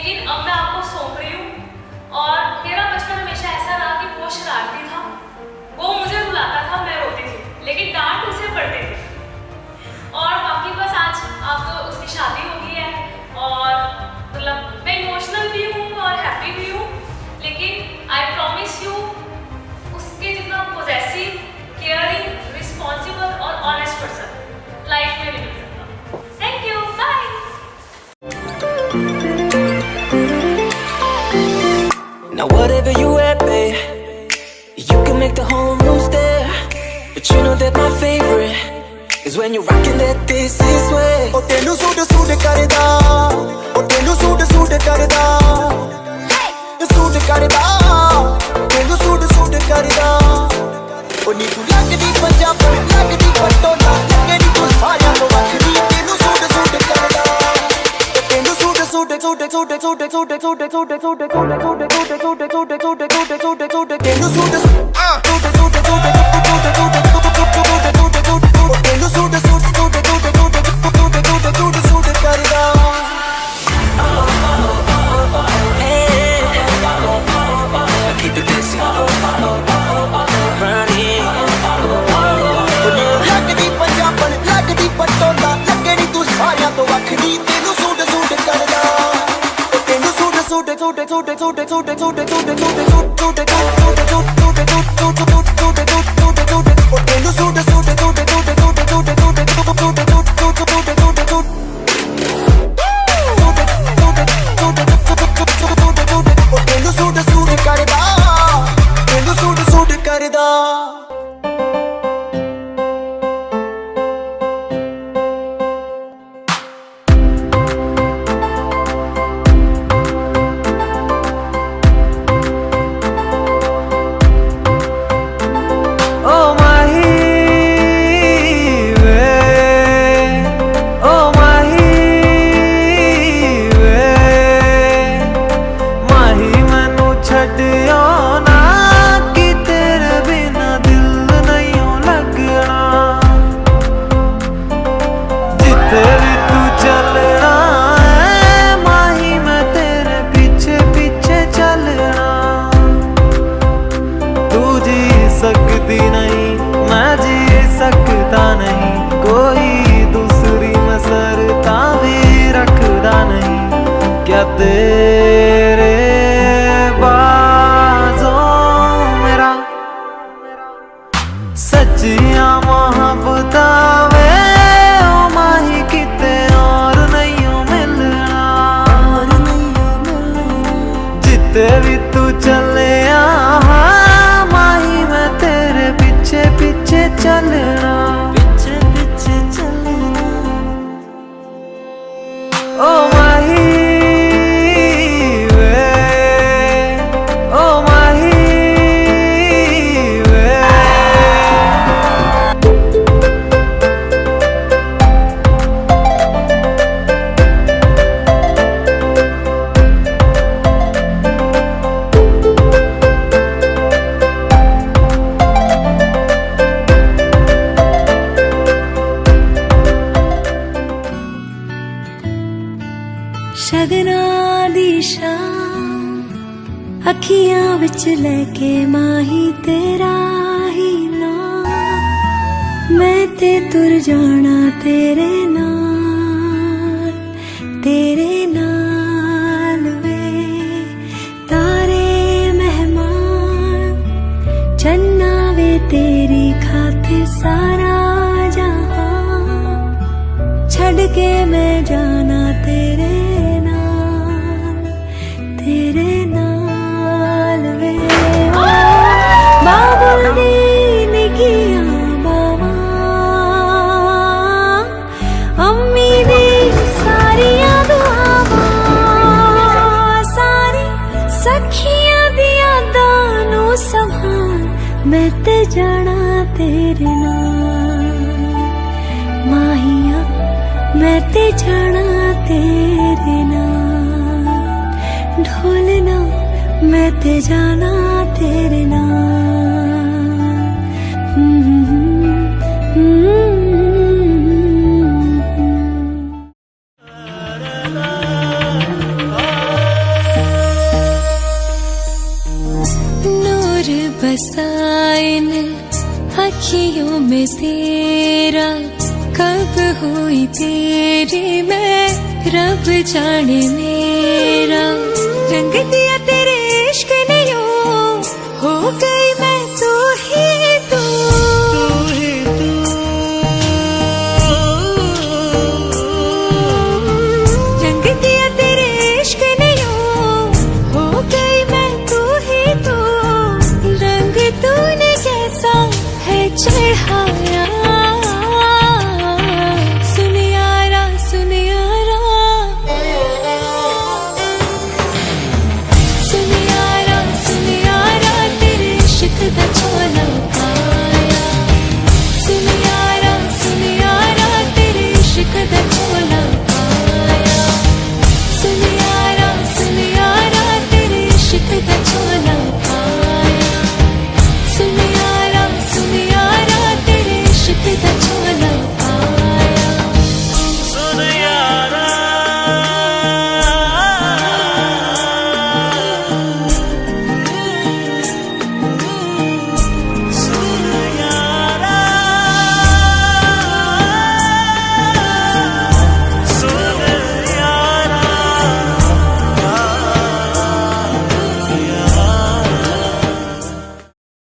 लेकिन अब मैं आपको सौंप रही हूँ। और मेरा बचपन हमेशा ऐसा रहा कि वो शरारती था, वो मुझे रुलाता था, मैं रोती थी, लेकिन डांट उसे पड़ते थे। और बाकी बस आज अब उसकी शादी हो गई है और मतलब मैं इमोशनल भी हूँ और हैप्पी भी हूँ, लेकिन आई प्रॉमिस यू उसके जितना पॉजेसिव, केयरिंग, रिस्पॉन्सिबल और ऑनेस्ट पर्सन लाइफ में नहीं मिल सकता। Thank you, bye. Now whatever you at, babe, you can make the homeroom stare. But you know that my favorite is when you're rocking that this is way. Oh tenu suit karda, oh tenu suit karda, suit karda, tenu suit karda. Oh ni tu lagdi Punjab, lagdi patola, lagdi tu saaya to vakhri. Tenu suit karda, tenu suit तेरे बाजों मेरा सच्चिया मोहब्बता वे ओ माही किते और नहीं मिलना। जिते भी तू चले माही मैं तेरे पीछे पीछे चलना, पीछे पीछे चलना। ओ माही शगना दी शाम अखियां विच लेके माही तेरा ही नाम, मैं ते तुर जाना तेरे नाल वे। तारे मेहमान चन्ना वे तेरी खातिर सारा जहां, छड़ के मैं जाना तेरे नाल वे। बाबुल दी निकियां बावां, अम्मी दी सारियां दुआवां, सारी सखियां दी यादां नू संभाल, मैं ते जाना तेरे नाल। माहिया मैं ते जाना तेरे नाल, ढोलना मैं ते जाना तेरे नाल। सुर बसाइन अखियों में तेरा, कब हुई तेरी मैं रब जाने मेरा। रंग दिया तेरे